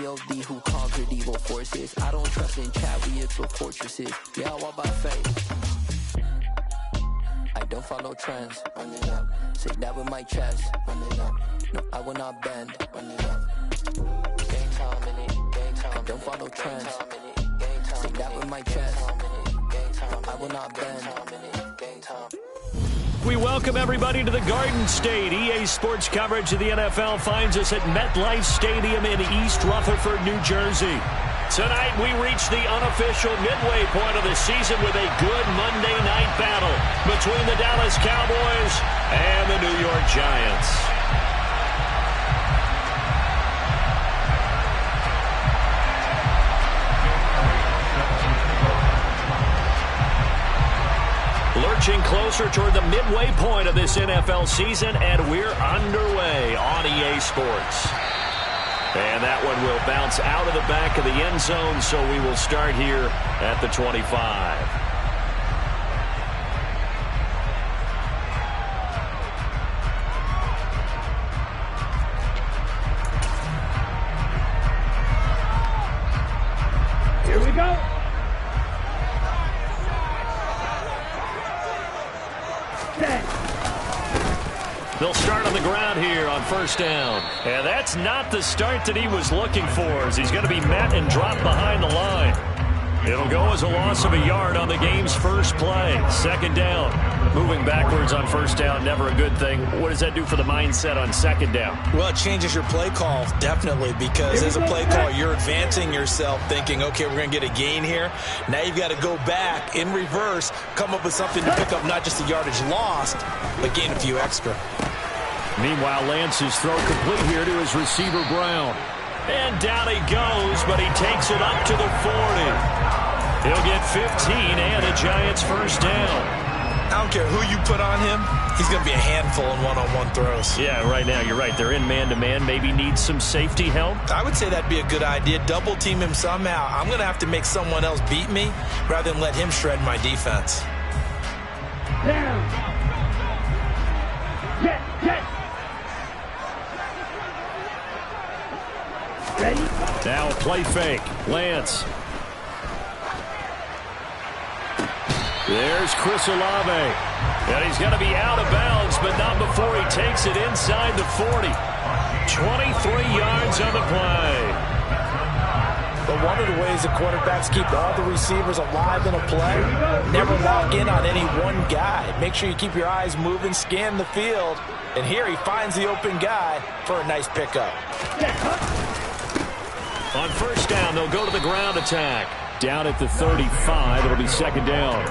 G.O.D. who conquered evil forces. I don't trust in chat, we build fortresses. Yeah, I walk by faith. I don't follow trends. Run it up. Say that with my chest. Run it up. No, I will not bend. Run it up. Game time in it. Game time. I don't follow trends. Say that with my chest. No, I will not bend. Game time. We welcome everybody to the Garden State. EA Sports coverage of the NFL finds us at MetLife Stadium in East Rutherford, New Jersey. Tonight we reach the unofficial midway point of the season with a good Monday night battle between the Dallas Cowboys and the New York Giants. Lurching closer toward the midway point of this NFL season, and we're underway on EA Sports. And that one will bounce out of the back of the end zone, so we will start here at the 25. They'll start on the ground here on first down. And that's not the start that he was looking for, as he's going to be met and dropped behind the line. It'll go as a loss of a yard on the game's first play. Second down. Moving backwards on first down, never a good thing. What does that do for the mindset on second down? Well, it changes your play call, definitely, because as a play call, you're advancing yourself thinking, okay, we're going to get a gain here. Now you've got to go back in reverse, come up with something to pick up not just the yardage lost, but gain a few extra. Meanwhile, Lance's throw complete here to his receiver, Brown. And down he goes, but he takes it up to the 40. He'll get 15 and a Giants first down. I don't care who you put on him. He's going to be a handful in one-on-one throws. Yeah, right now, you're right. They're in man-to-man. Maybe needs some safety help. I would say that'd be a good idea. Double team him somehow. I'm going to have to make someone else beat me rather than let him shred my defense. Down. Get. Ready? Now a play fake. Lance. There's Chris Olave. And he's going to be out of bounds, but not before he takes it inside the 40. 23 yards on the play. But one of the ways the quarterbacks keep all the receivers alive in a play, never lock in on any one guy. Make sure you keep your eyes moving, scan the field. And here he finds the open guy for a nice pickup. On first down, they'll go to the ground attack. Down at the 35, it'll be second down.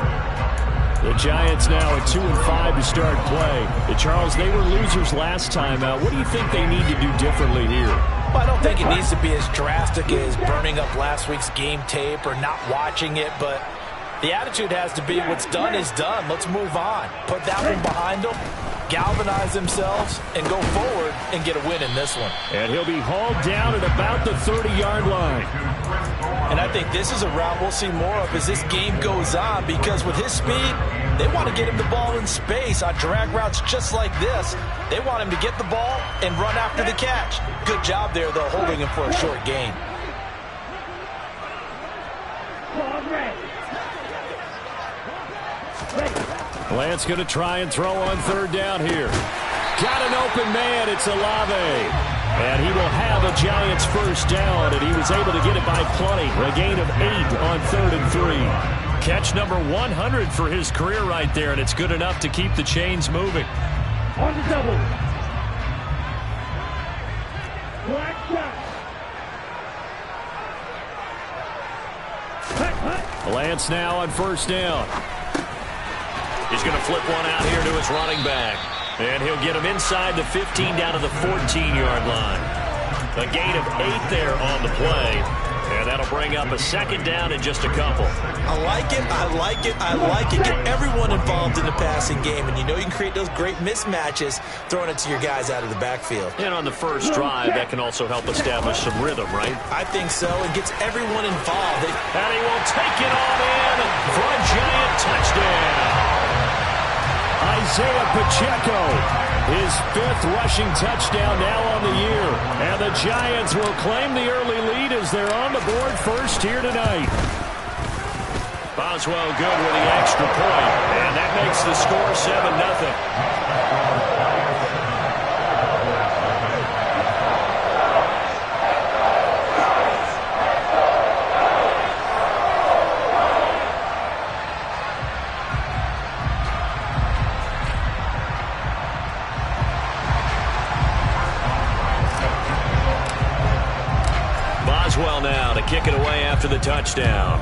The Giants now at 2-5 to start play. Charles, they were losers last time out. What do you think they need to do differently here? Well, I don't think it needs to be as drastic as burning up last week's game tape or not watching it, but the attitude has to be what's done is done. Let's move on. Put that one behind them, galvanize themselves, and go forward and get a win in this one. And he'll be hauled down at about the 30-yard line. And I think this is a route we'll see more of as this game goes on, because with his speed, they want to get him the ball in space on drag routes just like this. They want him to get the ball and run after the catch. Good job there, though, holding him for a short gain. Lance going to try and throw on third down here. Got an open man. It's Olave. And he will have a Giants first down, and he was able to get it by plenty. A gain of 8 on 3rd and 3. Catch number 100 for his career right there, and it's good enough to keep the chains moving. On the double. Black shot. Lance now on first down. He's going to flip one out here to his running back. And he'll get him inside the 15 down to the 14-yard line. A gain of 8 there on the play. And that'll bring up a second down in just a couple. I like it. Get everyone involved in the passing game. And you know you can create those great mismatches throwing it to your guys out of the backfield. And on the first drive, that can also help establish some rhythm, right? I think so. It gets everyone involved. And he will take it on in for a Giant touchdown. Isaiah Pacheco, his 5th rushing touchdown now on the year. And the Giants will claim the early lead as they're on the board first here tonight. Boswell good with the extra point, and that makes the score 7-0. Boswell now to kick it away after the touchdown.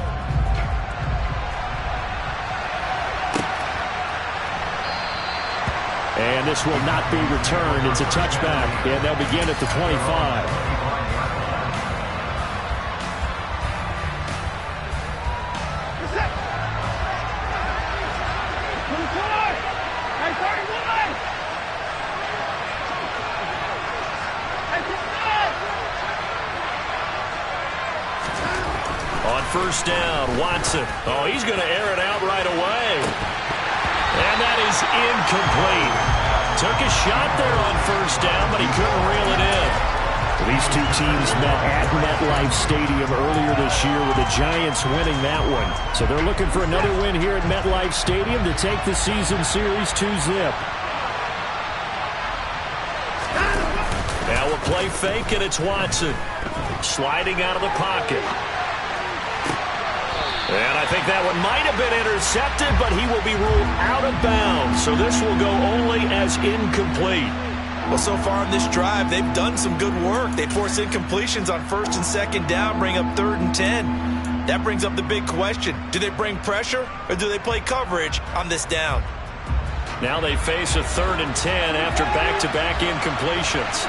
And this will not be returned. It's a touchback, and they'll begin at the 25. On first down, Watson. Oh, he's going to air it out right away. And that is incomplete. Took a shot there on first down, but he couldn't reel it in. These two teams met at MetLife Stadium earlier this year with the Giants winning that one. So they're looking for another win here at MetLife Stadium to take the season series 2-zip. Now a play fake, and it's Watson sliding out of the pocket. And I think that one might have been intercepted, but he will be ruled out of bounds. So this will go only as incomplete. Well, so far in this drive, they've done some good work. They force incompletions on first and second down, bring up 3rd and 10. That brings up the big question. Do they bring pressure, or do they play coverage on this down? Now they face a 3rd and 10 after back-to-back incompletions.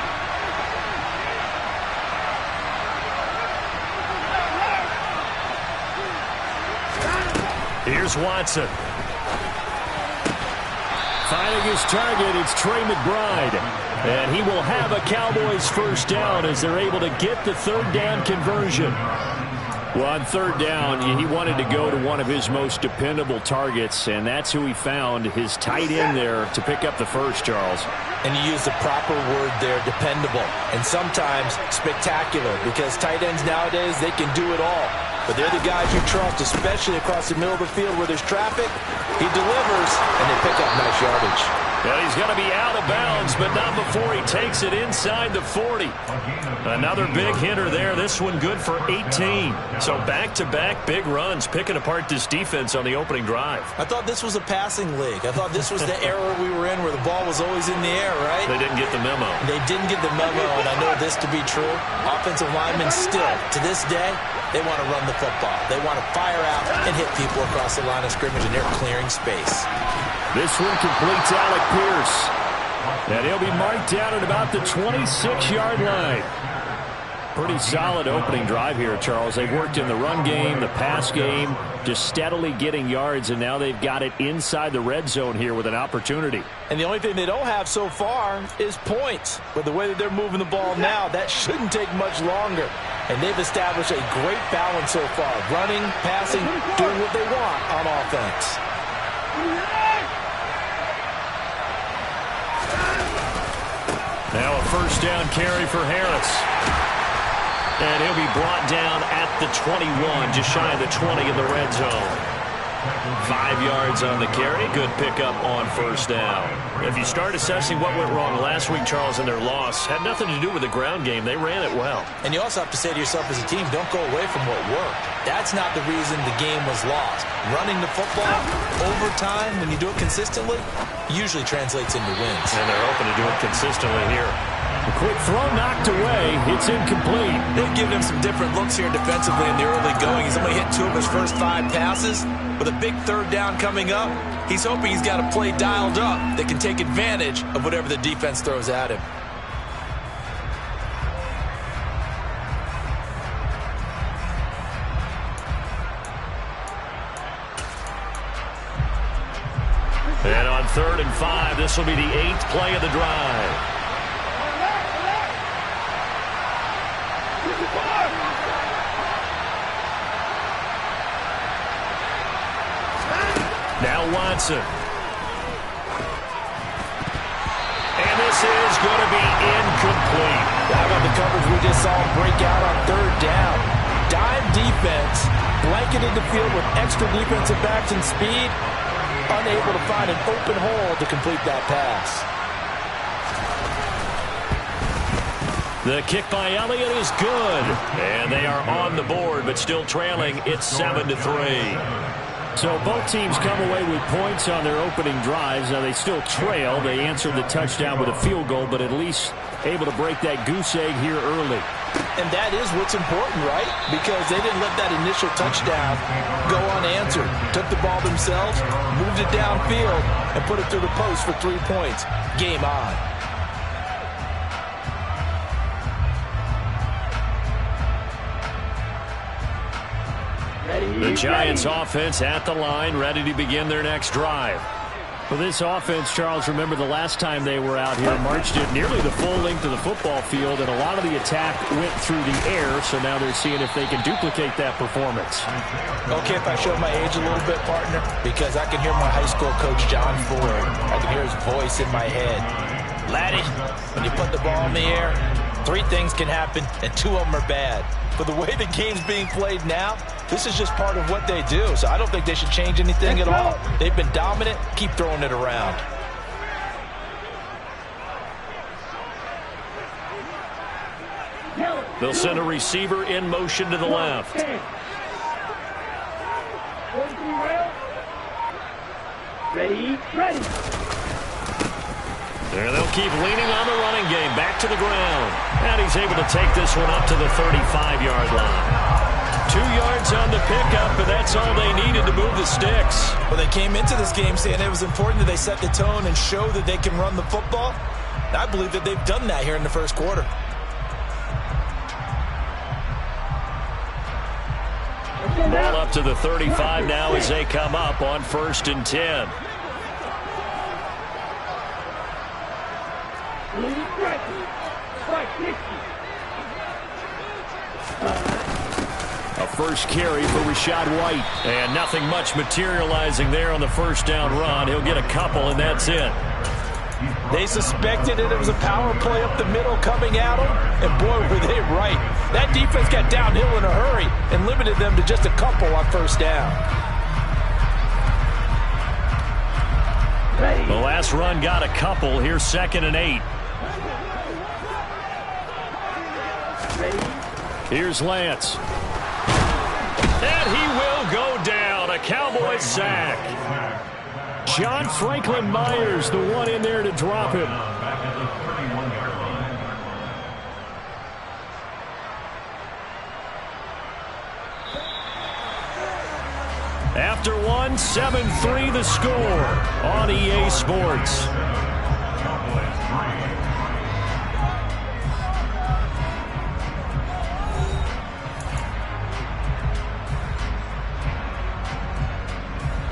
Here's Watson. Finding his target, it's Trey McBride. And he will have a Cowboys first down as they're able to get the 3rd down conversion. Well, on 3rd down, he wanted to go to one of his most dependable targets, and that's who he found, his tight end there, to pick up the first, Charles. And you use the proper word there, dependable, and sometimes spectacular, because tight ends nowadays, they can do it all. But they're the guys you trust, especially across the middle of the field where there's traffic. He delivers, and they pick up nice yardage. Well, he's going to be out of bounds, but not before he takes it inside the 40. Another big hitter there. This one good for 18. So back-to-back big runs, picking apart this defense on the opening drive. I thought this was a passing league. I thought this was the era we were in where the ball was always in the air, right? They didn't get the memo. They didn't get the memo, and I know this to be true. Offensive linemen still, to this day, they want to run the football. They want to fire out and hit people across the line of scrimmage, and they're clearing space. This one completes Alec Pierce. And he'll be marked down at about the 26-yard line. Pretty solid opening drive here, Charles. They've worked in the run game, the pass game, just steadily getting yards, and now they've got it inside the red zone here with an opportunity. And the only thing they don't have so far is points. But the way that they're moving the ball now, that shouldn't take much longer. And they've established a great balance so far. Running, passing, doing what they want on offense. Now a first down carry for Harris. And he'll be brought down at the 21, just shy of the 20 in the red zone. 5 yards on the carry. Good pickup on first down. If you start assessing what went wrong last week, Charles, in their loss, had nothing to do with the ground game. They ran it well. And you also have to say to yourself as a team, don't go away from what worked. That's not the reason the game was lost. Running the football over time, when you do it consistently, usually translates into wins. And they're hoping to do it consistently here. A quick throw knocked away. It's incomplete. They've given him some different looks here defensively in the early going. He's only hit 2 of his first 5 passes. With a big 3rd down coming up, he's hoping he's got a play dialed up that can take advantage of whatever the defense throws at him. And on 3rd and 5, this will be the 8th play of the drive. Now Watson. And this is going to be incomplete. How about the coverage we just saw him break out on third down. Dime defense, blanketed the field with extra defensive backs and speed, unable to find an open hole to complete that pass. The kick by Elliott is good. And they are on the board, but still trailing. It's 7-3. So both teams come away with points on their opening drives. Now they still trail. They answered the touchdown with a field goal, but at least able to break that goose egg here early. And that is what's important, right? Because they didn't let that initial touchdown go unanswered. Took the ball themselves, moved it downfield, and put it through the post for 3 points. Game on. The Giants offense at the line, ready to begin their next drive. For this offense, Charles, remember the last time they were out here, marched it nearly the full length of the football field, and a lot of the attack went through the air, so now they're seeing if they can duplicate that performance. Okay, if I show my age a little bit, partner, because I can hear my high school coach, John Ford. I can hear his voice in my head. Laddie, when you put the ball in the air, 3 things can happen, and 2 of them are bad. But the way the game's being played now, this is just part of what they do. So I don't think they should change anything at all. They've been dominant. Keep throwing it around. They'll send a receiver in motion to the left. Ready. There they'll keep leaning on the running game. Back to the ground. And he's able to take this one up to the 35-yard line. 2 yards on the pickup, and that's all they needed to move the sticks. Well, they came into this game saying it was important that they set the tone and show that they can run the football. And I believe that they've done that here in the first quarter. Ball up to the 35 now as they come up on 1st and 10. A first carry for Rachaad White. And nothing much materializing there on the first down run. He'll get a couple, and that's it. They suspected it was a power play up the middle coming at them, and boy, were they right. That defense got downhill in a hurry and limited them to just a couple on first down. The last run got a couple. Here's 2nd and 8. Here's Lance. And he will go down. A Cowboys sack. John Franklin Myers, the one in there to drop him. After 1, 7-3 the score on EA Sports.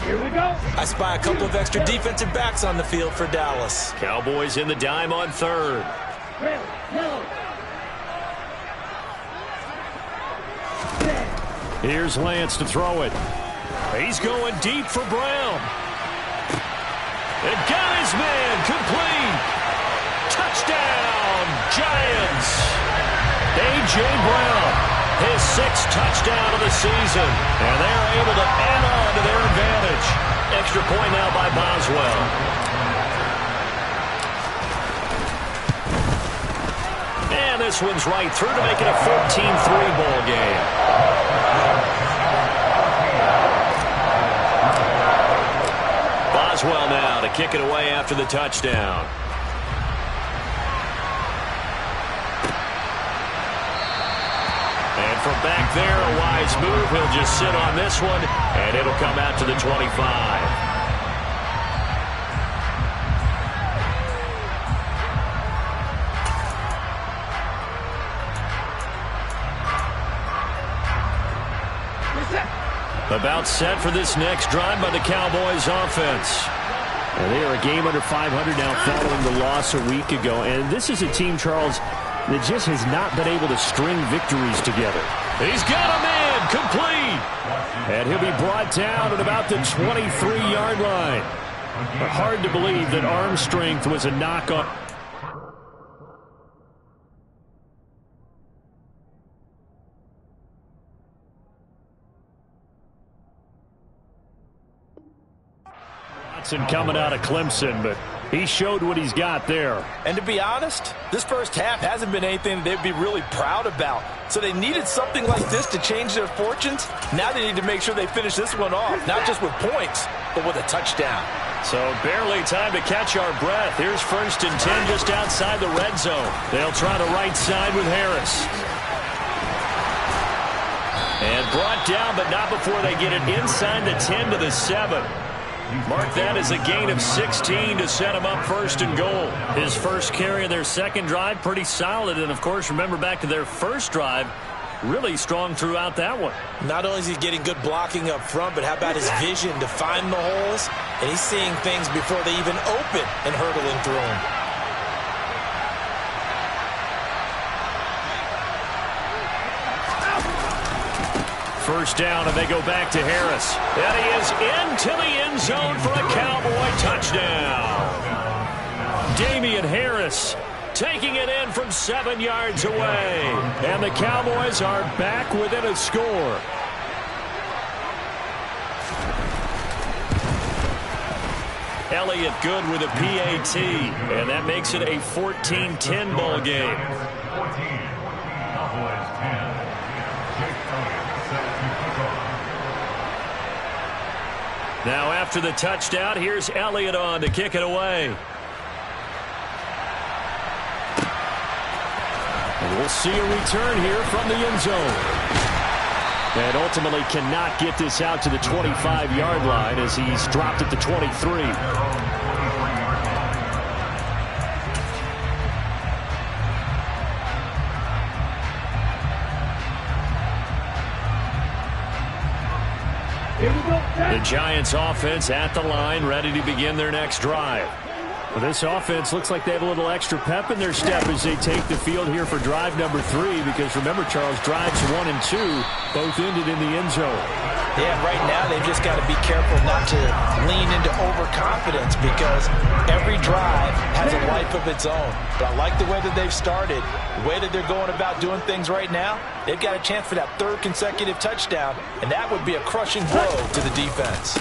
Here we go. I spy a couple of extra defensive backs on the field for Dallas. Cowboys in the dime on 3rd. Here's Lance to throw it. He's going deep for Brown. And got his man complete. Touchdown, Giants. A.J. Brown, his 6th touchdown of the season. And they're able to add on to their advantage. Extra point now by Boswell. And this one's right through to make it a 14-3 ball game. Boswell now to kick it away after the touchdown. And from back there, a wise move. He'll just sit on this one, and it'll come out to the 25. About set for this next drive by the Cowboys offense. And they are a game under 500 now following the loss a week ago. And this is a team, Charles, that just has not been able to string victories together. He's got a man complete. And he'll be brought down at about the 23-yard line. Hard to believe that arm strength was a knock on. Johnson coming out of Clemson, but he showed what he's got there. And to be honest, this first half hasn't been anything they'd be really proud about. So they needed something like this to change their fortunes. Now they need to make sure they finish this one off, not just with points, but with a touchdown. So barely time to catch our breath. Here's 1st and 10 just outside the red zone. They'll try the right side with Harris. And brought down, but not before they get it inside the 10 to the 7. Mark that as a gain of 16 to set him up 1st and goal. His first carry of their second drive, pretty solid. And, of course, remember back to their first drive, really strong throughout that one. Not only is he getting good blocking up front, but how about his vision to find the holes? And he's seeing things before they even open and hurdling through them. First down, and they go back to Harris. And he is into the end zone for a Cowboy touchdown. Damian Harris taking it in from 7 yards away. And the Cowboys are back within a score. Elliott good with a PAT. And that makes it a 14-10 ball game. Now after the touchdown, here's Elliott on to kick it away. And we'll see a return here from the end zone. And ultimately cannot get this out to the 25-yard line as he's dropped at the 23. The Giants offense at the line, ready to begin their next drive. Well, this offense looks like they have a little extra pep in their step as they take the field here for drive number 3, because remember, Charles, drives 1 and 2 both ended in the end zone. Yeah, right now they've just got to be careful not to lean into overconfidence, because every drive has a life of its own. But I like the way that they've started, the way that they're going about doing things right now. They've got a chance for that 3rd consecutive touchdown, and that would be a crushing blow to the defense.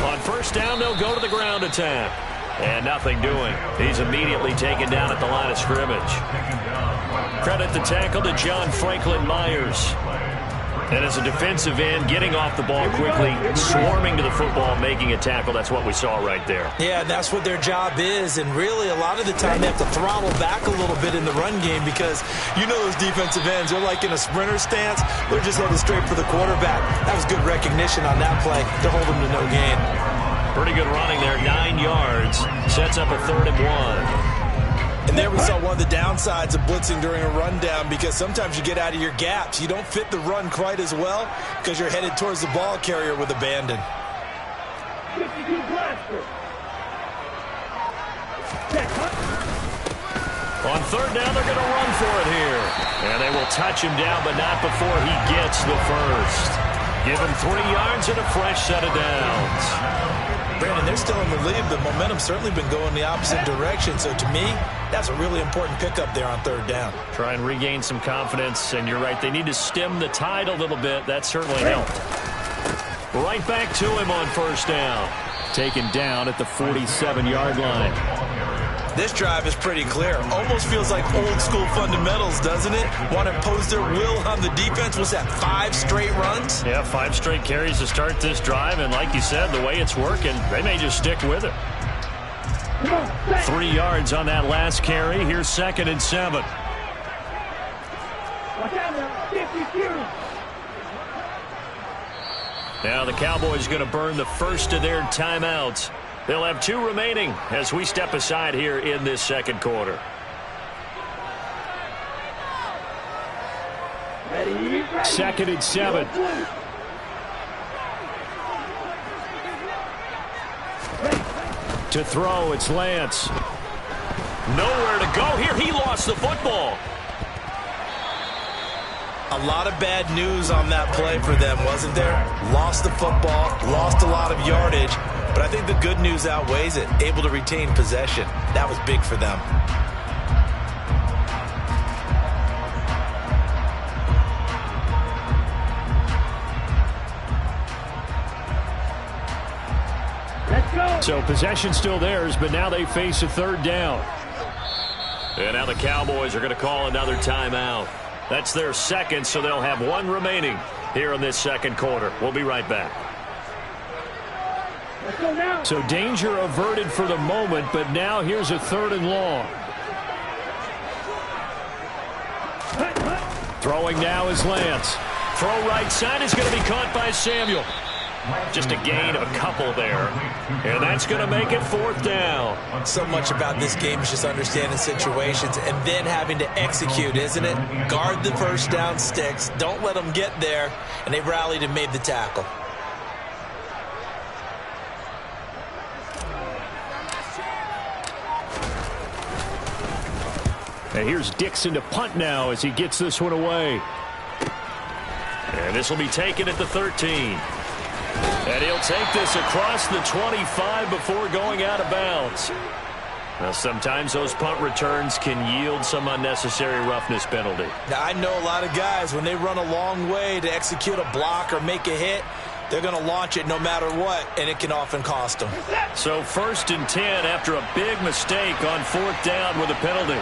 On first down, they'll go to the ground attack. And nothing doing. He's immediately taken down at the line of scrimmage. Credit the tackle to John Franklin Myers. And as a defensive end, getting off the ball quickly, swarming to the football, making a tackle. That's what we saw right there. Yeah, that's what their job is. And really, a lot of the time, they have to throttle back a little bit in the run game, because you know those defensive ends, they're like in a sprinter stance. They're just headed straight for the quarterback. That was good recognition on that play to hold them to no gain. Pretty good running there, 9 yards. Sets up a 3rd and 1. And there we saw one of the downsides of blitzing during a rundown, because sometimes you get out of your gaps. You don't fit the run quite as well because you're headed towards the ball carrier with abandon. On 3rd down, they're going to run for it here. And they will touch him down, but not before he gets the first. Give him 3 yards and a fresh set of downs. Brandon, they're still in the lead, but momentum's certainly been going the opposite direction. So to me, that's a really important pickup there on 3rd down. Try and regain some confidence, and you're right, they need to stem the tide a little bit. That certainly helped. Right back to him on 1st down. Taken down at the 47-yard line. This drive is pretty clear. Almost feels like old school fundamentals, doesn't it? Want to impose their will on the defense. Was that 5 straight runs? Yeah, 5 straight carries to start this drive, and like you said, the way it's working, they may just stick with it. 3 yards on that last carry. Here's 2nd and 7. Now the Cowboys going to burn the first of their timeouts. They'll have 2 remaining as we step aside here in this second quarter. Ready? 2nd and 7. To throw, it's Lance. Nowhere to go here. He lost the football. A lot of bad news on that play for them, wasn't there? Lost the football, lost a lot of yardage, but I think the good news outweighs it. Able to retain possession. That was big for them. Let's go. So possession still theirs, but now they face a third down. And now the Cowboys are going to call another timeout. That's their second, so they'll have one remaining here in this second quarter. We'll be right back. Let's go now. So danger averted for the moment, but now here's a third and long. Throwing now is Lance. Throw right side is going to be caught by Samuel. Just a gain of a couple there. And that's going to make it fourth down. So much about this game is just understanding situations and then having to execute, isn't it? Guard the first down sticks. Don't let them get there. And they rallied and made the tackle. And here's Dixon to punt now as he gets this one away. And this will be taken at the 13. And he'll take this across the 25 before going out of bounds. Now, sometimes those punt returns can yield some unnecessary roughness penalty. Now, I know a lot of guys, when they run a long way to execute a block or make a hit, they're going to launch it no matter what, and it can often cost them. So 1st and 10 after a big mistake on 4th down with a penalty.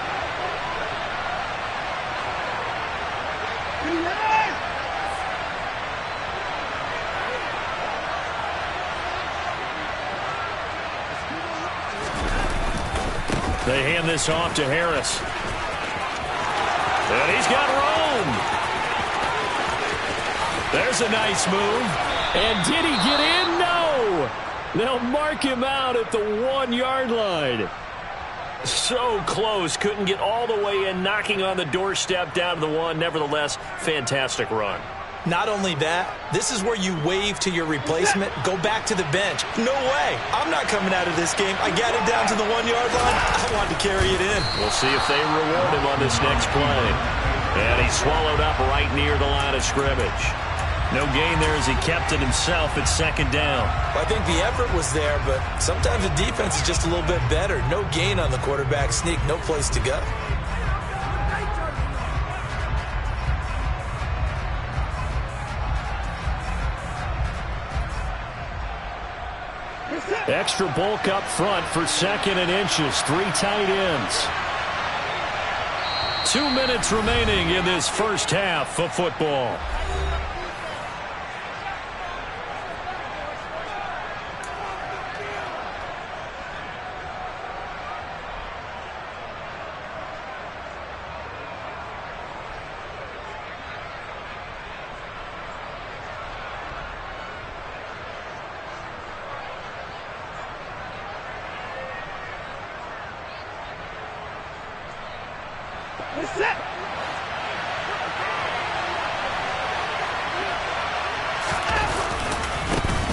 They hand this off to Harris. And he's got room. There's a nice move. And did he get in? No. They'll mark him out at the 1-yard line. So close. Couldn't get all the way in, knocking on the doorstep down to the 1. Nevertheless, fantastic run. Not only that, this is where you wave to your replacement, go back to the bench. No way. I'm not coming out of this game. I got it down to the 1-yard line. I wanted to carry it in. We'll see if they reward him on this next play. And he swallowed up right near the line of scrimmage. No gain there as he kept it himself at 2nd down. I think the effort was there, but sometimes the defense is just a little bit better. No gain on the quarterback sneak, no place to go. Extra bulk up front for 2nd and inches. 3 tight ends. 2 minutes remaining in this first half of football.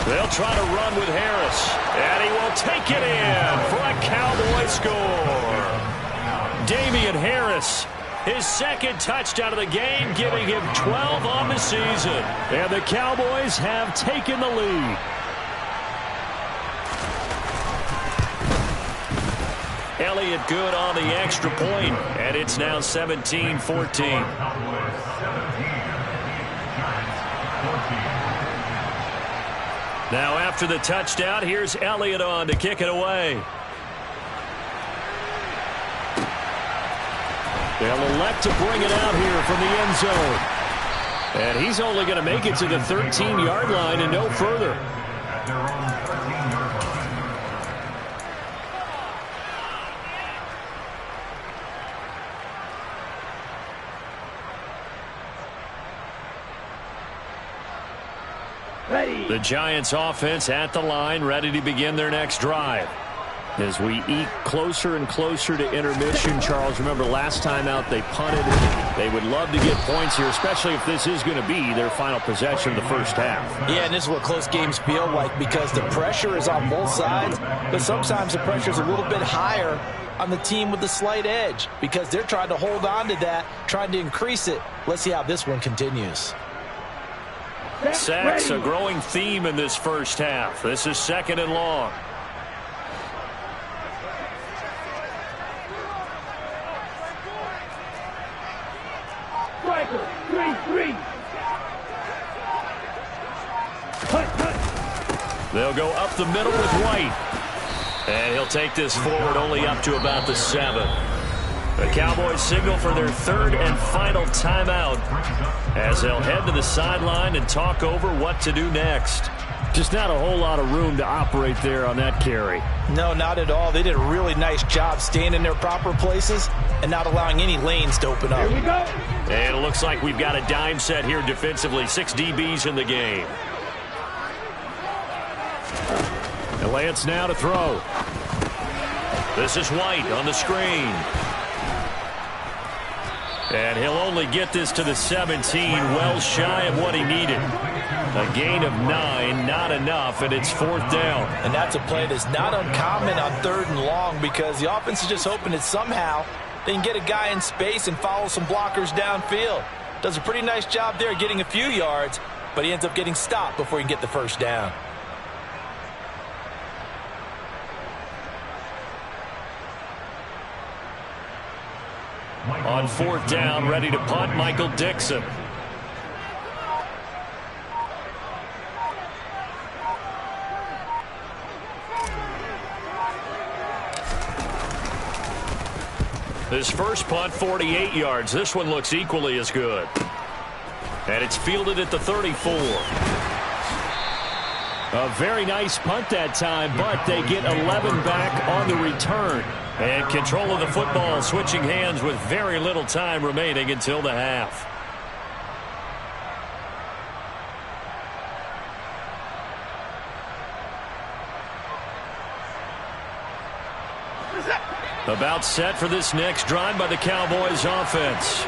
They'll try to run with Harris, and he will take it in for a Cowboy score. Damian Harris, his 2nd touchdown of the game, giving him 12 on the season. And the Cowboys have taken the lead. Elliott good on the extra point, and it's now 17-14. Now after the touchdown, here's Elliott on to kick it away. They'll elect to bring it out here from the end zone. And he's only going to make it to the 13-yard line and no further. The Giants offense at the line, ready to begin their next drive. As we eke closer and closer to intermission, Charles, remember last time out they punted. They would love to get points here, especially if this is going to be their final possession of the first half. Yeah, and this is what close games feel like because the pressure is on both sides, but sometimes the pressure is a little bit higher on the team with the slight edge because they're trying to hold on to that, trying to increase it. Let's see how this one continues. Sacks, a growing theme in this first half. This is 2nd and long. Striker, 3-3. They'll go up the middle with White. And he'll take this forward only up to about the 7. The Cowboys signal for their third and final timeout as they'll head to the sideline and talk over what to do next. Just not a whole lot of room to operate there on that carry. No, not at all. They did a really nice job staying in their proper places and not allowing any lanes to open up. Here we go. And it looks like we've got a dime set here defensively. 6 DBs in the game. And Lance now to throw. This is White on the screen. And he'll only get this to the 17, well shy of what he needed. A gain of 9, not enough, and it's 4th down. And that's a play that's not uncommon on 3rd and long because the offense is just hoping that somehow they can get a guy in space and follow some blockers downfield. Does a pretty nice job there getting a few yards, but he ends up getting stopped before he can get the first down. On 4th down, ready to punt, Michael Dixon. His first punt, 48 yards. This one looks equally as good. And it's fielded at the 34. A very nice punt that time, but they get 11 back on the return. And control of the football, switching hands with very little time remaining until the half. About set for this next drive by the Cowboys offense.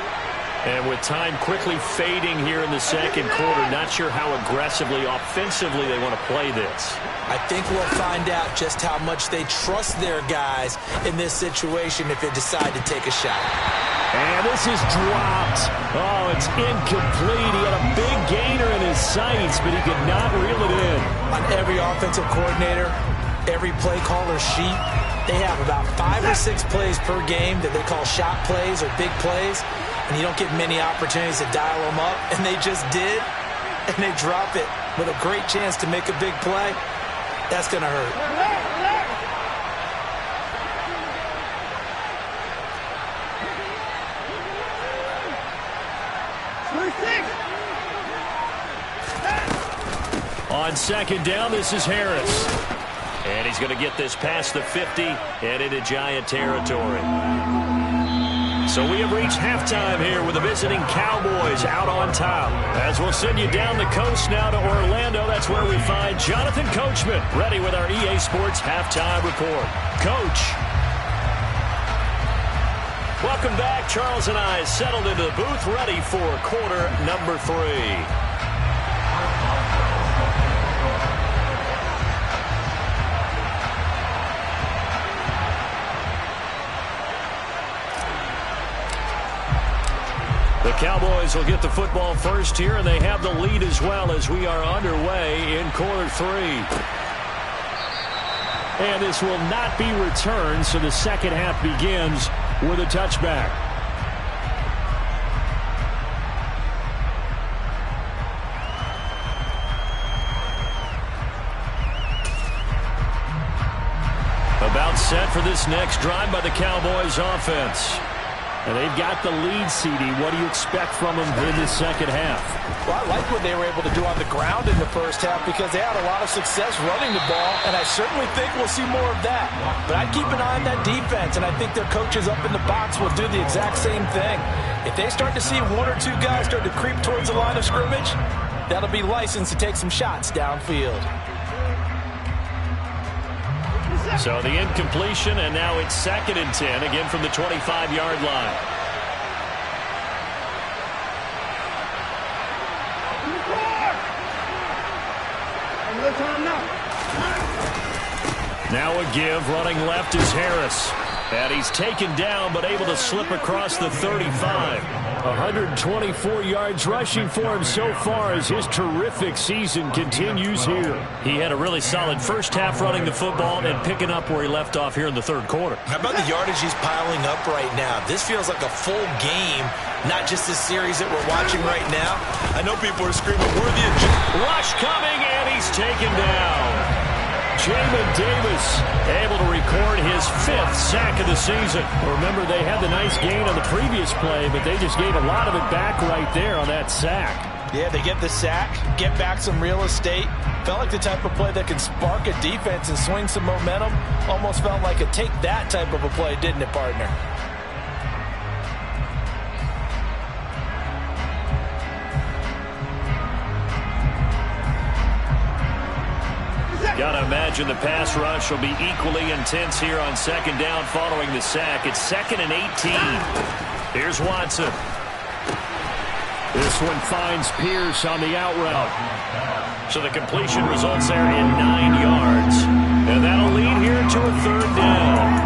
And with time quickly fading here in the second quarter, not sure how aggressively, offensively they want to play this. I think we'll find out just how much they trust their guys in this situation if they decide to take a shot. And this is dropped. Oh, it's incomplete. He had a big gainer in his sights, but he could not reel it in. On every offensive coordinator, every play caller sheet, they have about 5 or 6 plays per game that they call shot plays or big plays. And you don't get many opportunities to dial them up, and they just did, and they drop it with a great chance to make a big play. That's going to hurt. On 2nd down, this is Harris. And he's going to get this past the 50 and into Giant territory. So we have reached halftime here with the visiting Cowboys out on top. As we'll send you down the coast now to Orlando, that's where we find Jonathan Coachman, ready with our EA Sports halftime report. Coach. Welcome back. Charles and I settled into the booth, ready for quarter number 3. The Cowboys will get the football first here, and they have the lead as well as we are underway in quarter 3. And this will not be returned, so the second half begins with a touchback. About set for this next drive by the Cowboys offense. And they've got the lead, CD. What do you expect from them in the second half? Well, I like what they were able to do on the ground in the first half because they had a lot of success running the ball, and I certainly think we'll see more of that. But I'd keep an eye on that defense, and I think their coaches up in the box will do the exact same thing. If they start to see 1 or 2 guys start to creep towards the line of scrimmage, that'll be licensed to take some shots downfield. So the incompletion, and now it's 2nd and 10, again from the 25-yard line. Now a give, running left is Harris. And he's taken down, but able to slip across the 35. 124 yards rushing for him so far as his terrific season continues here. He had a really solid first half running the football and picking up where he left off here in the 3rd quarter. How about the yardage he's piling up right now? This feels like a full game, not just the series that we're watching right now. I know people are screaming, worthy of... Rush coming, and he's taken down. Jamin Davis able to record his 5th sack of the season. Remember, they had the nice gain on the previous play, but they just gave a lot of it back right there on that sack. Yeah, they get the sack, get back some real estate. Felt like the type of play that can spark a defense and swing some momentum. Almost felt like a take that type of a play, didn't it, partner? Got to imagine the pass rush will be equally intense here on 2nd down following the sack. It's 2nd and 18. Here's Watson. This one finds Pierce on the out route. So the completion results there in 9 yards. And that'll lead here to a 3rd down.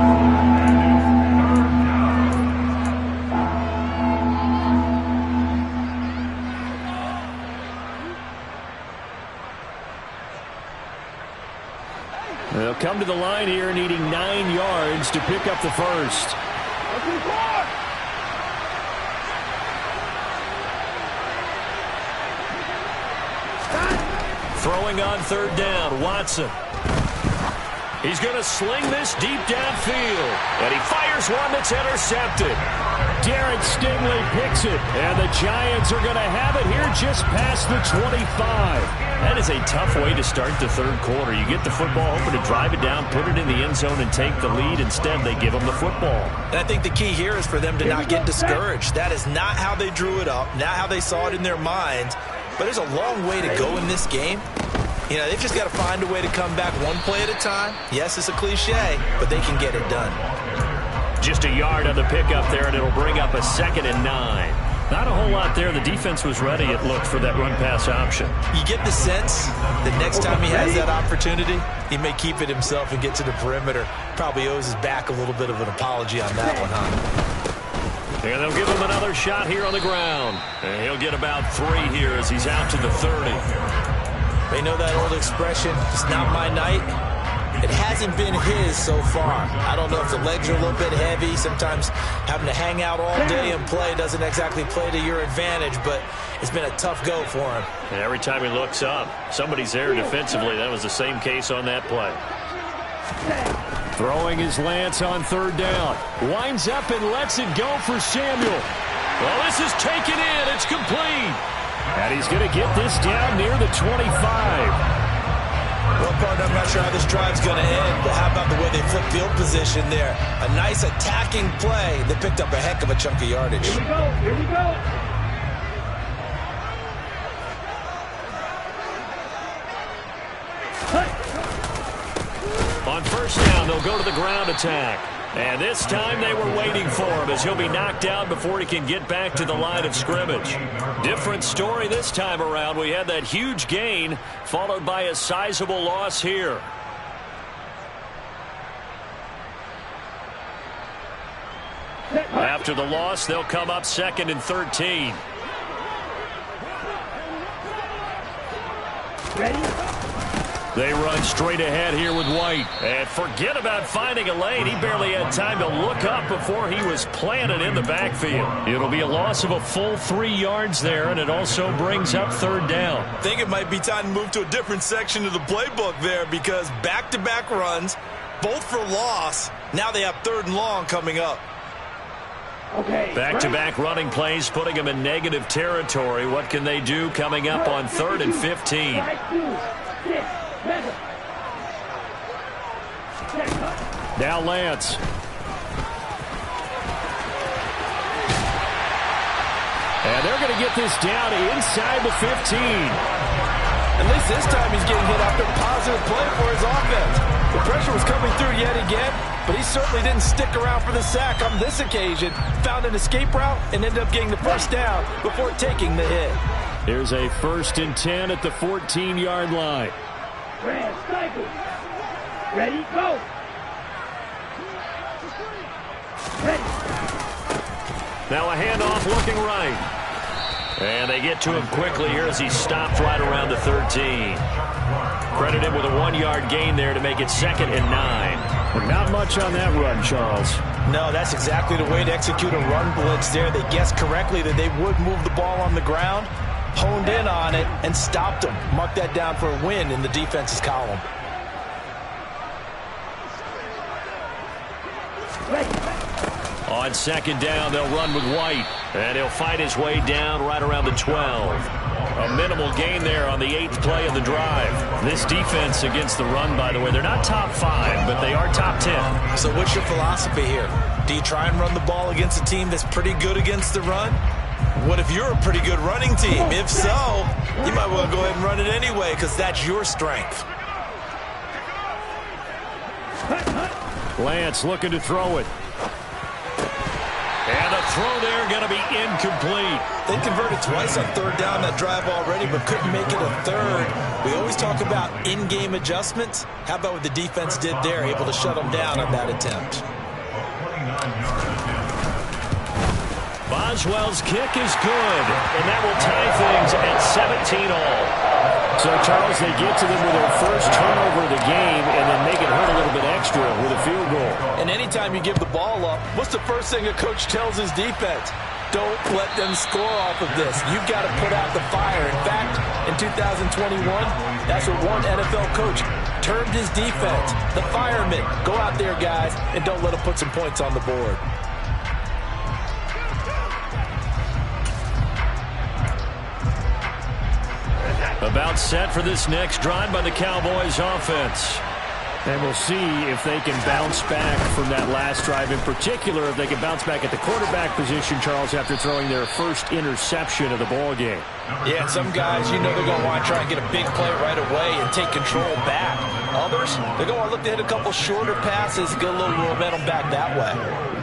They'll come to the line here needing 9 yards to pick up the first. Throwing on 3rd down, Watson. He's going to sling this deep downfield. And he fires one that's intercepted. Derek Stingley picks it. And the Giants are going to have it here just past the 25. That is a tough way to start the 3rd quarter. You get the football, hoping to drive it down, put it in the end zone, and take the lead. Instead, they give them the football. And I think the key here is for them to not get discouraged. That is not how they drew it up, not how they saw it in their minds. But there's a long way to go in this game. You know, they've just got to find a way to come back one play at a time. Yes, it's a cliche, but they can get it done. Just a yard on the pickup there, and it'll bring up a 2nd and 9. Not a whole lot there. The defense was ready, it looked, for that run-pass option. You get the sense that next time he has that opportunity, he may keep it himself and get to the perimeter. Probably owes his back a little bit of an apology on that one, huh? And they'll give him another shot here on the ground. And he'll get about 3 here as he's out to the 30. They know that old expression, it's not my night. It hasn't been his so far. I don't know if the legs are a little bit heavy. Sometimes having to hang out all day and play doesn't exactly play to your advantage, but it's been a tough go for him. And every time he looks up, somebody's there defensively. That was the same case on that play. Throwing his Lance on 3rd down. Winds up and lets it go for Samuel. Well, this is taken in. It's complete. And he's going to get this down near the 25. Well, partner, I'm not sure how this drive's going to end, but how about the way they flipped field position there? A nice attacking play that picked up a heck of a chunk of yardage. Here we go. Here we go. On 1st down, they'll go to the ground attack. And this time they were waiting for him as he'll be knocked down before he can get back to the line of scrimmage. Different story this time around. We had that huge gain followed by a sizable loss here. After the loss, they'll come up 2nd and 13. Ready? They run straight ahead here with White. And forget about finding a lane. He barely had time to look up before he was planted in the backfield. It'll be a loss of a full 3 yards there, and it also brings up 3rd down. I think it might be time to move to a different section of the playbook there because back-to-back runs, both for loss. Now they have 3rd and long coming up. Okay. Back-to-back running plays, putting them in negative territory. What can they do coming up on 3rd and 15? 5, 2, 6, 7. Now Lance. And they're going to get this down inside the 15. At least this time he's getting hit after a positive play for his offense. The pressure was coming through yet again, but he certainly didn't stick around for the sack on this occasion. Found an escape route and ended up getting the 1st down before taking the hit. Here's a 1st and 10 at the 14-yard line. Ready, go. Ready. Now a handoff looking right. And they get to him quickly here as he stopped right around the 13. Credit him with a 1-yard gain there to make it 2nd and 9. Not much on that run, Charles. No, that's exactly the way to execute a run blitz there. They guessed correctly that they would move the ball on the ground, honed in on it, and stopped them. Mark that down for a win in the defense's column. On second down, they'll run with White. And he'll fight his way down right around the 12. A minimal gain there on the 8th play of the drive. This defense against the run, by the way, they're not top 5, but they are top 10. So what's your philosophy here? Do you try and run the ball against a team that's pretty good against the run? What if you're a pretty good running team? If so, you might want to go ahead and run it anyway because that's your strength. Lance looking to throw it. And the throw there going to be incomplete. They converted twice on third down that drive already, but couldn't make it a third. We always talk about in-game adjustments. How about what the defense did there, able to shut them down on that attempt? Boswell's kick is good, and that will tie things at 17 all. So, Charles, they get to them with their first turnover of the game and then make it hurt a little bit extra with a field goal. And anytime you give the ball up, what's the first thing a coach tells his defense? Don't let them score off of this. You've got to put out the fire. In fact, in 2021, that's what one NFL coach termed his defense, the firemen. Go out there, guys, and don't let them put some points on the board. About set for this next drive by the Cowboys offense. And we'll see if they can bounce back from that last drive. In particular, if they can bounce back at the quarterback position, Charles, after throwing their first interception of the ball game. Yeah, and some guys, you know they're going to want to try and get a big play right away and take control back. Others, they're going to look to hit a couple shorter passes, get a little momentum back that way.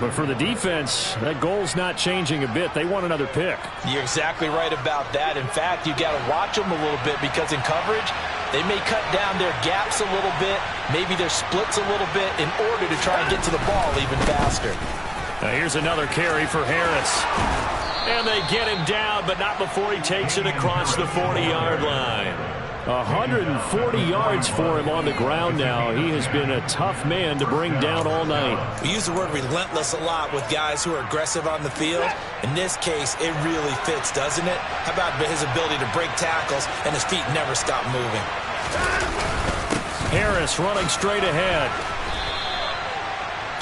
But for the defense, that goal's not changing a bit. They want another pick. You're exactly right about that. In fact, you got to watch them a little bit because in coverage, they may cut down their gaps a little bit, maybe their splits a little bit in order to try and get to the ball even faster. Now here's another carry for Harris. And they get him down, but not before he takes it across the 40-yard line. 140 yards for him on the ground now. He has been a tough man to bring down all night. We use the word relentless a lot with guys who are aggressive on the field. In this case, it really fits, doesn't it? How about his ability to break tackles and his feet never stop moving? Harris running straight ahead.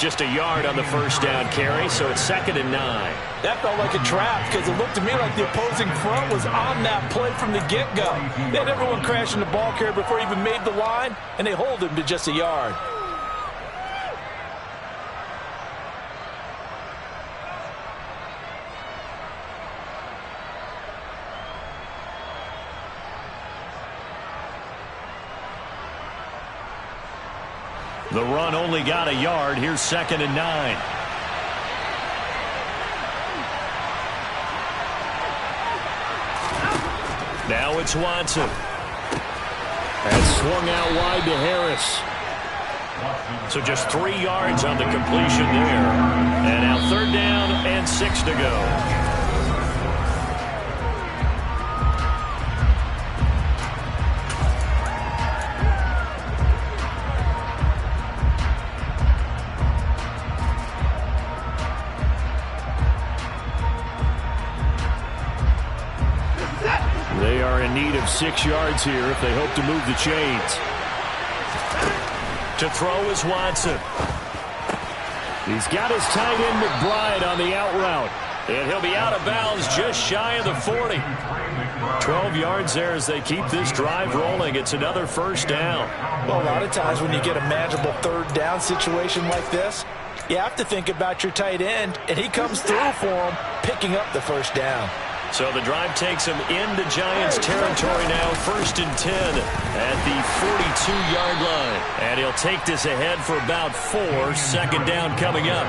Just a yard on the first down carry, so it's 2nd and 9. That felt like a trap because it looked to me like the opposing front was on that play from the get-go. They had everyone crashing the ball carrier before he even made the line, and they hold him to just a yard. The run only got a yard. Here's 2nd and 9. Now it's Watson. And swung out wide to Harris. So just 3 yards on the completion there. And now 3rd down and 6 to go. They are in need of 6 yards here if they hope to move the chains. To throw is Watson. He's got his tight end McBride on the out route. And he'll be out of bounds just shy of the 40. 12 yards there as they keep this drive rolling. It's another first down. Well, a lot of times when you get a manageable 3rd down situation like this, you have to think about your tight end, and he comes through for him, picking up the first down. So the drive takes him into Giants territory now, 1st and 10 at the 42-yard line. And he'll take this ahead for about 4, 2nd down coming up.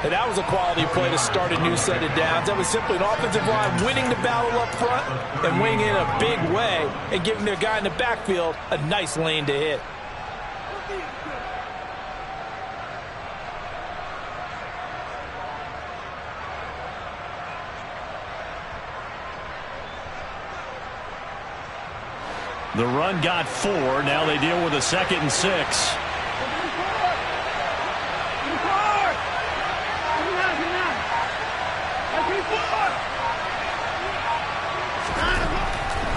And that was a quality play to start a new set of downs. That was simply an offensive line winning the battle up front and winning in a big way and giving their guy in the backfield a nice lane to hit. The run got 4. Now they deal with a 2nd and 6.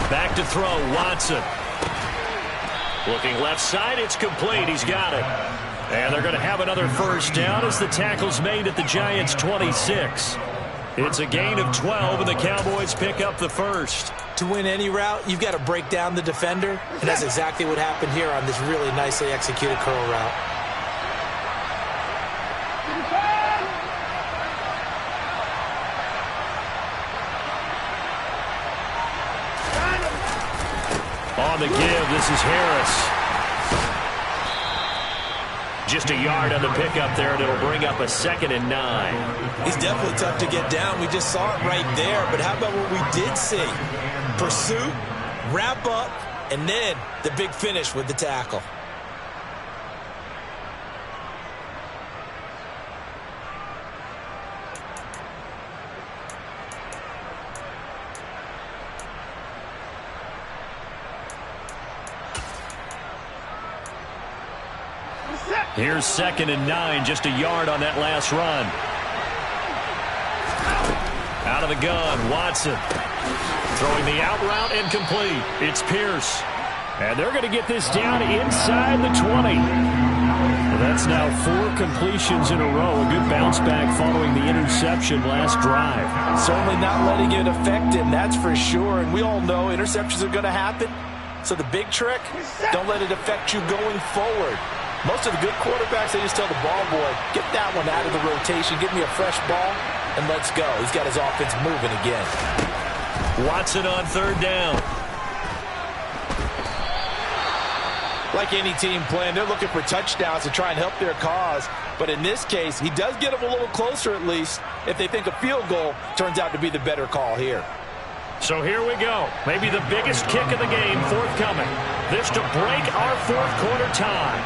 Back to throw, Watson. Looking left side, it's complete. He's got it. And they're going to have another first down as the tackle's made at the Giants' 26. It's a gain of 12, and the Cowboys pick up the first. To win any route, you've got to break down the defender, and that's exactly what happened here on this really nicely executed curl route. On the give, this is Harris. Just a yard on the pickup there, and it'll bring up a 2nd and 9. He's definitely tough to get down. We just saw it right there. But how about what we did see? Pursuit, wrap up, and then the big finish with the tackle. Here's 2nd and 9, just a yard on that last run. Out of the gun, Watson. Throwing the out route incomplete. It's Pierce. And they're going to get this down inside the 20. That's now 4 completions in a row. A good bounce back following the interception last drive. Certainly not letting it affect him, that's for sure. And we all know interceptions are going to happen. So the big trick, don't let it affect you going forward. Most of the good quarterbacks, they just tell the ball boy, get that one out of the rotation, give me a fresh ball, and let's go. He's got his offense moving again. Watson on 3rd down. Like any team playing, they're looking for touchdowns to try and help their cause. But in this case, he does get them a little closer at least if they think a field goal turns out to be the better call here. So here we go. Maybe the biggest kick of the game forthcoming. This to break our 4th quarter tie.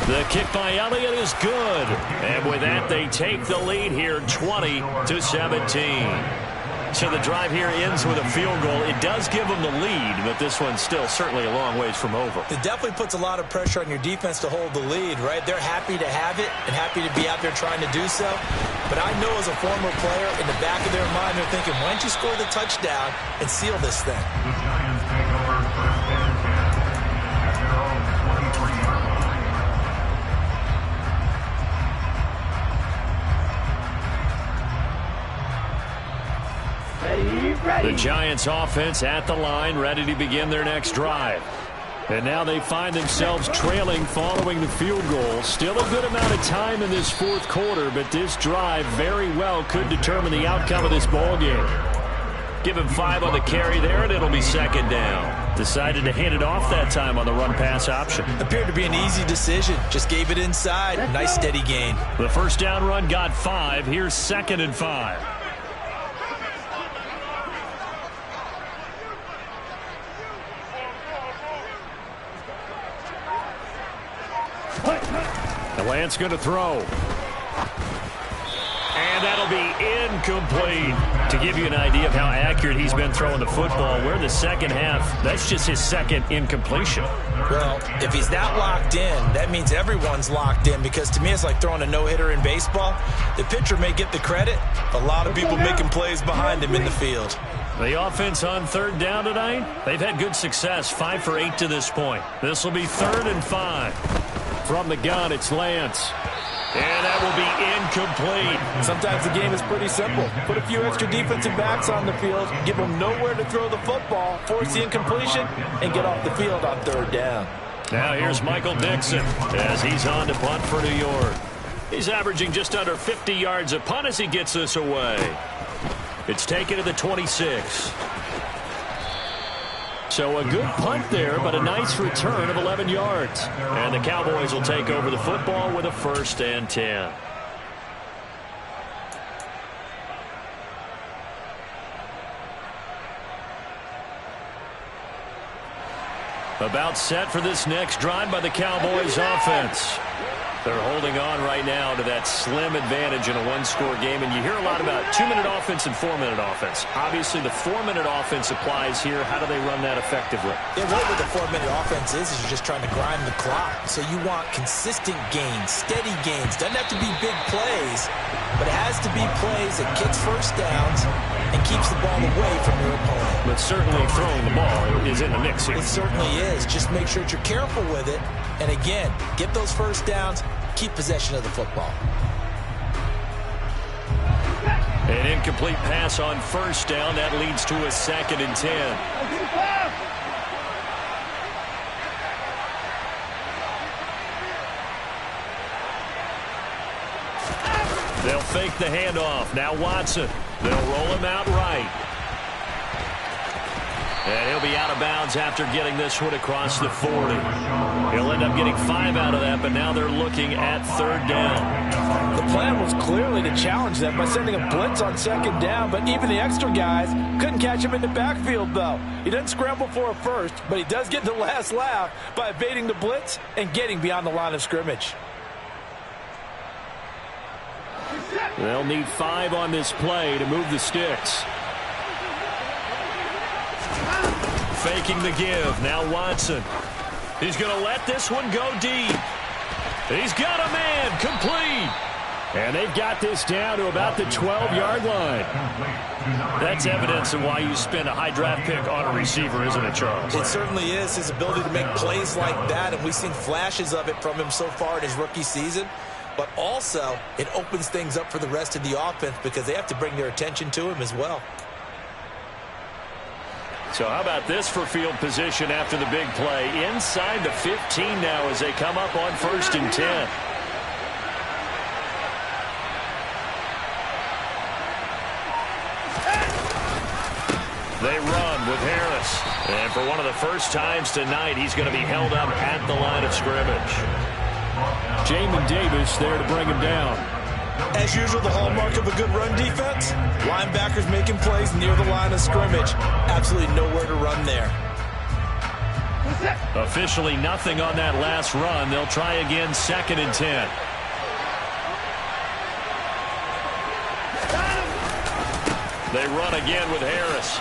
The kick by Elliott is good. And with that, they take the lead here 20-17. So the drive here ends with a field goal. It does give them the lead, but this one's still certainly a long ways from over. It definitely puts a lot of pressure on your defense to hold the lead, right? They're happy to have it and happy to be out there trying to do so. But I know as a former player, in the back of their mind, they're thinking, why don't you score the touchdown and seal this thing? The Giants take over first down at their own 23-yard line. The Giants offense at the line, ready to begin their next drive. And now they find themselves trailing following the field goal. Still a good amount of time in this 4th quarter, but this drive very well could determine the outcome of this ball game. Give him 5 on the carry there, and it'll be 2nd down. Decided to hand it off that time on the run-pass option. Appeared to be an easy decision. Just gave it inside. Nice steady gain. The first down run got 5. Here's 2nd and 5. Lance going to throw. And that'll be incomplete. To give you an idea of how accurate he's been throwing the football, we're in the second half. That's just his 2nd incompletion. Well, if he's that locked in, that means everyone's locked in, because to me it's like throwing a no-hitter in baseball. The pitcher may get the credit, a lot of people making plays behind him in the field. The offense on 3rd down tonight, they've had good success, 5 for 8 to this point. This will be 3rd and 5. From the gun, it's Lance. And that will be incomplete. Sometimes the game is pretty simple. Put a few extra defensive backs on the field, give them nowhere to throw the football, force the incompletion, and get off the field on 3rd down. Now here's Michael Dixon as he's on to punt for New York. He's averaging just under 50 yards a punt as he gets this away. It's taken to the 26. So a good punt there, but a nice return of 11 yards. And the Cowboys will take over the football with a 1st and 10. About set for this next drive by the Cowboys offense. They're holding on right now to that slim advantage in a 1-score game. And you hear a lot about 2-minute offense and 4-minute offense. Obviously, the 4-minute offense applies here. How do they run that effectively? Yeah, really what the 4-minute offense is you're just trying to grind the clock. So you want consistent gains, steady gains. Doesn't have to be big plays, but it has to be plays that gets first downs and keeps the ball away from your opponent. But certainly throwing the ball is in the mix here. It certainly is. Just make sure that you're careful with it. And again, get those first downs, keep possession of the football. An incomplete pass on first down. That leads to a 2nd and 10. They'll fake the handoff. Now Watson. They'll roll him out right. And he'll be out of bounds after getting this one across the 40. He'll end up getting 5 out of that, but now they're looking at 3rd down. The plan was clearly to challenge them by sending a blitz on 2nd down, but even the extra guys couldn't catch him in the backfield, though. He doesn't scramble for a first, but he does get the last laugh by evading the blitz and getting beyond the line of scrimmage. They'll need 5 on this play to move the sticks. Faking the give. Now Watson. He's going to let this one go deep. He's got a man. Complete. And they've got this down to about the 12-yard line. That's evidence of why you spend a high draft pick on a receiver, isn't it, Charles? It certainly is. His ability to make plays like that, and we've seen flashes of it from him so far in his rookie season. But also, it opens things up for the rest of the offense because they have to bring their attention to him as well. So how about this for field position after the big play? Inside the 15 now as they come up on 1st and 10. They run with Harris. And for one of the first times tonight, he's going to be held up at the line of scrimmage. Jamin Davis there to bring him down. As usual, the hallmark of a good run defense, linebackers making plays near the line of scrimmage. Absolutely nowhere to run there. Officially nothing on that last run. They'll try again, 2nd and 10. They run again with Harris.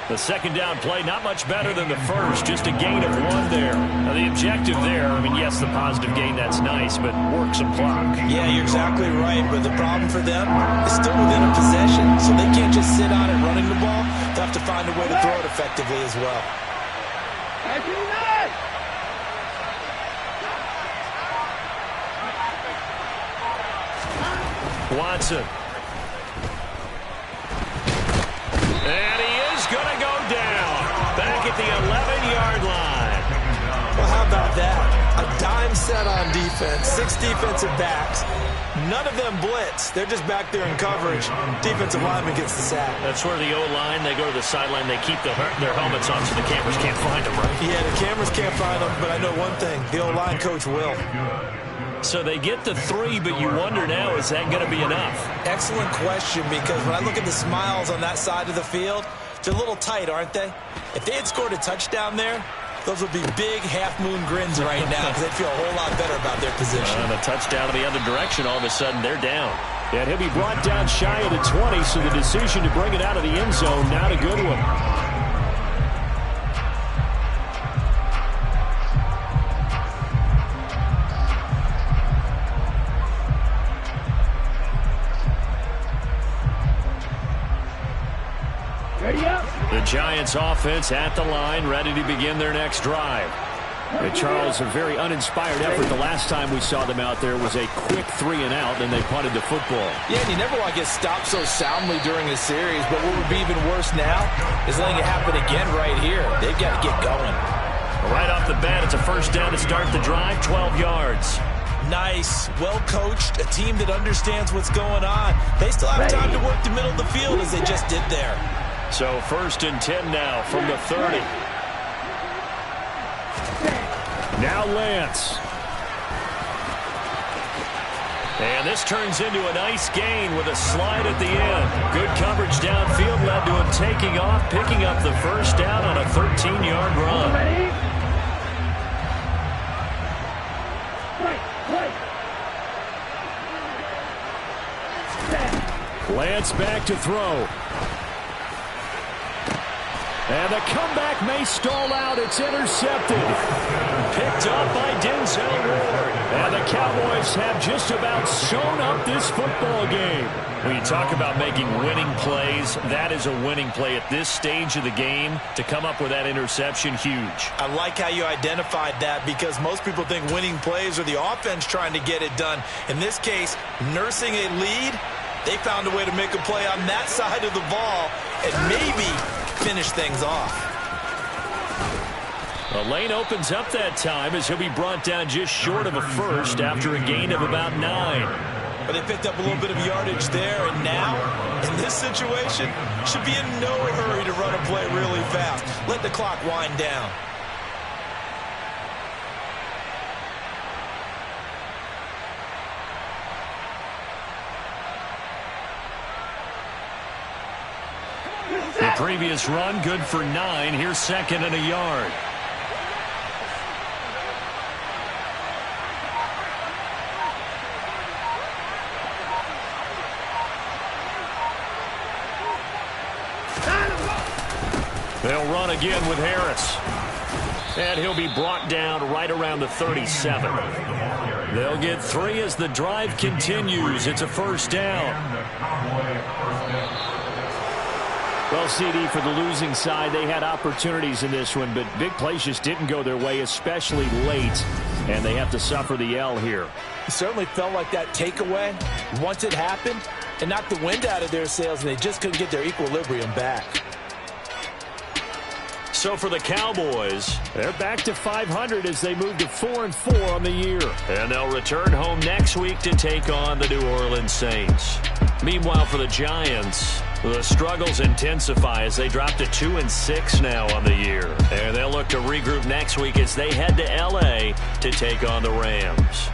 The 2nd down play, not much better than the first, just a gain of 1 there. Now, the objective there, I mean, yes, the positive gain, that's nice, but work some clock. Yeah, you're exactly right, but the problem for them is still within a possession, so they can't just sit on it running the ball. They have to find a way to throw it effectively as well. Watson. And he is going to go down. Back at the 11-yard line. Well, how about that? A dime set on defense. 6 defensive backs. None of them blitz. They're just back there in coverage. Defensive lineman gets the sack. That's where the O-line, they go to the sideline, they keep their helmets on so the cameras can't find them, right? Yeah, the cameras can't find them, but I know one thing. The O-line coach will. So they get the 3, but you wonder now, is that going to be enough? Excellent question, because when I look at the smiles on that side of the field, they're a little tight, aren't they? If they had scored a touchdown there, those would be big half-moon grins right now because they'd feel a whole lot better about their position. The touchdown in the other direction, all of a sudden, they're down. And he'll be brought down shy of the 20, so the decision to bring it out of the end zone, not a good one. The Giants offense at the line, ready to begin their next drive. And Charles, a very uninspired effort. The last time we saw them out there was a quick 3-and-out, and they punted the football. Yeah, and you never want to get stopped so soundly during a series, but what would be even worse now is letting it happen again right here. They've got to get going. Right off the bat, it's a first down to start the drive, 12 yards. Nice, well-coached, a team that understands what's going on. They still have time to work the middle of the field as they just did there. So 1st and 10 now from the 30. Now Lance. And this turns into a nice gain with a slide at the end. Good coverage downfield led to him taking off, picking up the first down on a 13-yard run. Lance back to throw. And the comeback may stall out. It's intercepted. picked up by Denzel Ward. And the Cowboys have just about sewn up this football game. When you talk about making winning plays, that is a winning play at this stage of the game. To come up with that interception, huge. I like how you identified that, because most people think winning plays are the offense trying to get it done. In this case, nursing a lead, they found a way to make a play on that side of the ball and maybe finish things off. The lane opens up that time as he'll be brought down just short of a first after a gain of about 9. But they picked up a little bit of yardage there, and now, in this situation, should be in no hurry to run a play really fast. Let the clock wind down. The previous run, good for 9. Here's 2nd and a yard. They'll run again with Harris. And he'll be brought down right around the 37. They'll get 3 as the drive continues. It's a first down. Well, CD, for the losing side, they had opportunities in this one, but big plays just didn't go their way, especially late, and they have to suffer the L here. It certainly felt like that takeaway, once it happened, it knocked the wind out of their sails, and they just couldn't get their equilibrium back. So for the Cowboys, they're back to 500 as they move to 4-4 on the year. And they'll return home next week to take on the New Orleans Saints. Meanwhile, for the Giants, the struggles intensify as they drop to 2-6 now on the year. And they'll look to regroup next week as they head to L.A. to take on the Rams.